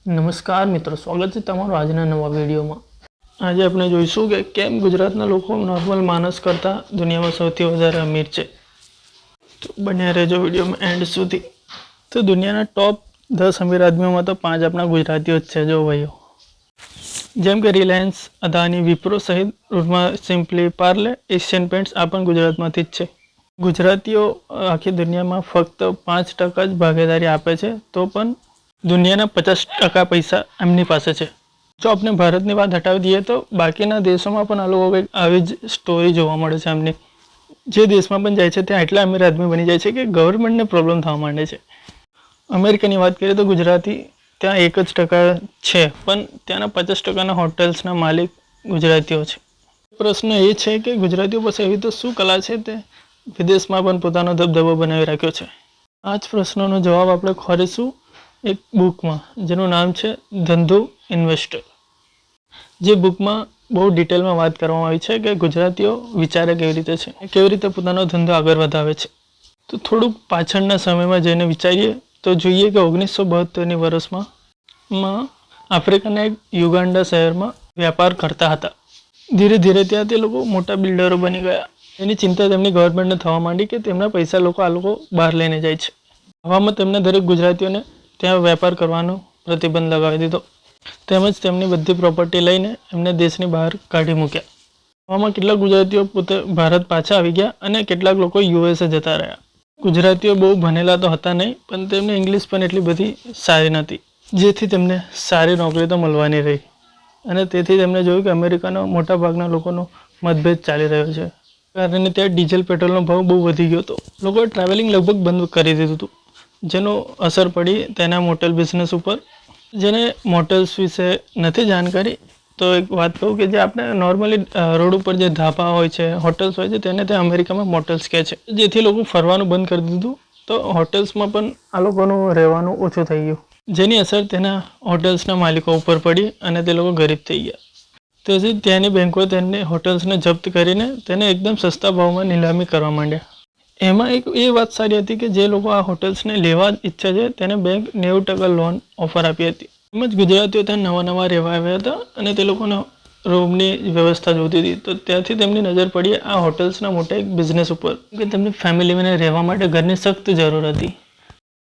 નમસ્કાર મિત્રો, સ્વાગત છે તમારું આજના નવા વિડીયોમાં। આજે આપણે જોઈશું કે કેમ ગુજરાતના લોકો નોર્મલ માણસ કરતાં દુનિયામાં સૌથી વધારે અમીર છે। તો બન્યા રહેજો વિડીયોમાં એન્ડ સુધી। તો દુનિયાના ટોપ 10 અમીર આદમીઓમાં તો 5 આપણા ગુજરાતીઓ જ છે। જો ભાઈઓ, જેમ કે રિલાયન્સ, અદાની, વિપ્રો સહિત રૂટમાં સિમ્પલી, પાર્લે, એશિયન પેન્ટ્સ આ પણ ગુજરાતમાંથી જ છે। ગુજરાતીઓ આખી દુનિયામાં ફક્ત 5% જ ભાગીદારી આપે છે, તો પણ દુનિયાના 50% પૈસા એમની પાસે છે। જો આપણે ભારતની વાત હટાવી દઈએ તો બાકીના દેશોમાં પણ આ લોકો કંઈક આવી જ સ્ટોરી જોવા મળે છે એમની। જે દેશમાં પણ જાય છે ત્યાં એટલા અમીર આદમી બની જાય છે કે ગવર્મેન્ટને પ્રોબ્લેમ થવા માંડે છે। અમેરિકાની વાત કરીએ તો ગુજરાતી ત્યાં 1% છે, પણ ત્યાંના 50%ના હોટેલ્સના માલિક ગુજરાતીઓ છે। પ્રશ્ન એ છે કે ગુજરાતીઓ પાસે એવી તો શું કલા છે તે વિદેશમાં પણ પોતાનો દબદબો બનાવી રાખ્યો છે। આ જ પ્રશ્નનો જવાબ આપણે ખોરીશું એક બુકમાં, જેનું નામ છે ધંધો ઇન્વેસ્ટર। જે બુકમાં બહુ ડિટેલમાં વાત કરવામાં આવી છે કે ગુજરાતીઓ વિચારે કેવી રીતે છે, કેવી રીતે પોતાનો ધંધો આગળ વધાવે છે। તો થોડુંક પાછળના સમયમાં જઈને વિચારીએ તો જોઈએ કે 1972ની વર્ષમાં આફ્રિકાના એક યુગાન્ડા શહેરમાં વ્યાપાર કરતા હતા। ધીરે ધીરે ત્યાં તે લોકો મોટા બિલ્ડરો બની ગયા। એની ચિંતા તેમની ગવર્મેન્ટને થવા માંડી કે તેમના પૈસા આ લોકો બહાર લઈને જાય છે। આવામાં તેમને દરેક ગુજરાતીઓને ત્યાં વેપાર કરવાનો પ્રતિબંધ લગાવી દીધો, તેમજ તેમની બધી પ્રોપર્ટી લઈને એમને દેશની બહાર કાઢી મૂક્યા। આવામાં કેટલાક ગુજરાતીઓ પોતે ભારત પાછા આવી ગયા અને કેટલાક લોકો USA જતા રહ્યા। ગુજરાતીઓ બહુ ભણેલા તો હતા નહીં, પણ તેમને ઇંગ્લિશ પણ એટલી બધી સારી નહોતી, જેથી તેમને સારી નોકરી તો મળવાની રહી। અને તેથી તેમણે જોયું કે અમેરિકાના મોટા ભાગના લોકોનો મતભેદ ચાલી રહ્યો છે, કારણ ત્યાં ડીઝલ પેટ્રોલનો ભાવ બહુ વધી ગયો હતો। લોકોએ ટ્રાવેલિંગ લગભગ બંધ કરી દીધું હતું, જેનો અસર પડી તેના મોટેલ બિઝનેસ ઉપર। જેને મોટેલ્સ વિશે નથી જાણકારી તો એક વાત કહું કે જે આપણે નોર્મલી રોડ ઉપર જે ધાબા હોય છે, હોટેલ્સ હોય છે, તેને ત્યાં અમેરિકામાં મોટેલ્સ કહે છે। જેથી લોકો ફરવાનું બંધ કરી દીધું, તો હોટેલ્સમાં પણ આ લોકોનું રહેવાનું ઓછું થઈ ગયું, જેની અસર તેના હોટેલ્સના માલિકો ઉપર પડી અને તે લોકો ગરીબ થઈ ગયા। તેથી ત્યાંની બેંકોએ તેમને હોટેલ્સને જપ્ત કરીને તેને એકદમ સસ્તા ભાવમાં નીલામી કરવા માંડ્યા। એમાં એક એ વાત સારી હતી કે જે લોકો આ હોટેલ્સને લેવા ઈચ્છે છે તેને બેંક 90% લોન ઓફર આપી હતી। તેમજ ગુજરાતીઓ ત્યાં નવા રહેવા આવ્યા હતા અને તે લોકોને રૂમની વ્યવસ્થા જોતી હતી, તો ત્યાંથી તેમની નજર પડી આ હોટેલ્સના મોટા એક બિઝનેસ ઉપર કે તેમની ફેમિલીને રહેવા માટે ઘરની સખ્ત જરૂર હતી।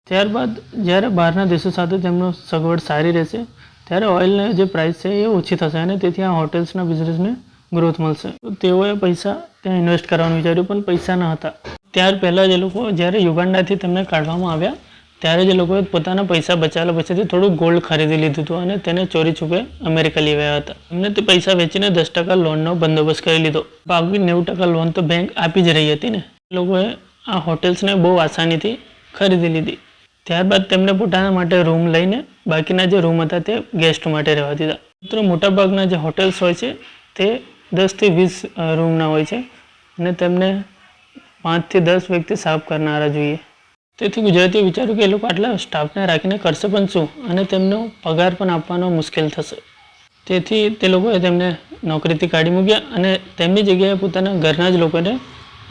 ત્યારબાદ જ્યારે બહારના દેશો સાથે તેમનો સગવડ સારી રહેશે ત્યારે ઓઇલની જે પ્રાઇસ છે એ ઓછી થશે અને તેથી આ હોટેલ્સના બિઝનેસને ગ્રોથ મળશે। તો તેઓએ પૈસા ત્યાં ઇન્વેસ્ટ કરવાનું વિચાર્યું, પણ પૈસા ન હતા। ત્યાર પહેલાં જે લોકો જ્યારે યુગાન્ડાથી તેમને કાઢવામાં આવ્યા ત્યારે જે લોકોએ પોતાના પૈસા બચાવેલા પછીથી થોડું ગોલ્ડ ખરીદી લીધું હતું અને તેને ચોરી છૂપે અમેરિકા લઈ આવ્યા હતા। એમને તે પૈસા વેચીને 10% લોનનો બંદોબસ્ત કરી લીધો। બાકી 90% લોન તો બેંક આપી જ રહી હતી ને। લોકોએ આ હોટેલ્સને બહુ આસાનીથી ખરીદી લીધી। ત્યારબાદ તેમને પોતાના માટે રૂમ લઈને બાકીના જે રૂમ હતા તે ગેસ્ટ માટે રહેવા દીધા। મિત્રો, મોટાભાગના જે હોટેલ્સ હોય છે તે 10 થી 20 રૂમના હોય છે અને તેમને 5 થી 10 વ્યક્તિ સાફ કરનારા જોઈએ। તેથી ગુજરાતીએ વિચાર્યું કે એ લોકો આટલા સ્ટાફને રાખીને કરશે પણ શું, અને તેમનો પગાર પણ આપવાનો મુશ્કેલ થશે। તેથી તે લોકોએ તેમને નોકરીથી કાઢી મૂક્યા અને તેમની જગ્યાએ પોતાના ઘરના જ લોકોને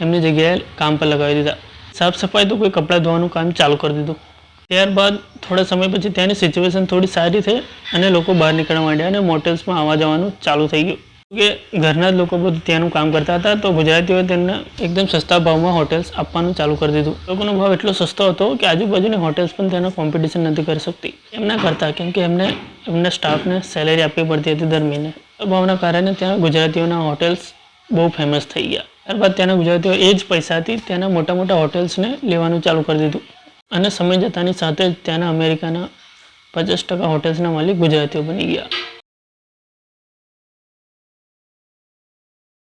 એમની જગ્યાએ કામ પર લગાવી દીધા। સાફ સફાઈ તો કોઈ કપડાં ધોવાનું કામ ચાલુ કરી દીધું। ત્યારબાદ થોડા સમય પછી ત્યાંની સિચ્યુએશન થોડી સારી થઈ અને લોકો બહાર નીકળવા માંડ્યા અને મોટેલ્સમાં આવવા જવાનું ચાલુ થઈ ગયું કે ઘરના જ લોકો બધું ત્યાંનું કામ કરતા હતા। તો ગુજરાતીઓએ તેમને એકદમ સસ્તા ભાવમાં હોટેલ્સ આપવાનું ચાલુ કરી દીધું। લોકોનો ભાવ એટલો સસ્તો હતો કે આજુબાજુની હોટેલ્સ પણ તેનો કોમ્પિટિશન નથી કરી શકતી એમના કરતાં, કેમ કે એમના સ્ટાફને સેલેરી આપવી પડતી હતી દર મહિને। આ ભાવના કારણે ત્યાં ગુજરાતીઓના હોટેલ્સ બહુ ફેમસ થઈ ગયા। ત્યારબાદ ત્યાંના ગુજરાતીઓ એ જ પૈસાથી ત્યાંના મોટા હોટેલ્સને લેવાનું ચાલુ કરી દીધું અને સમય જતાની સાથે જ ત્યાંના અમેરિકાના 50% હોટેલ્સના માલિક ગુજરાતીઓ બની ગયા।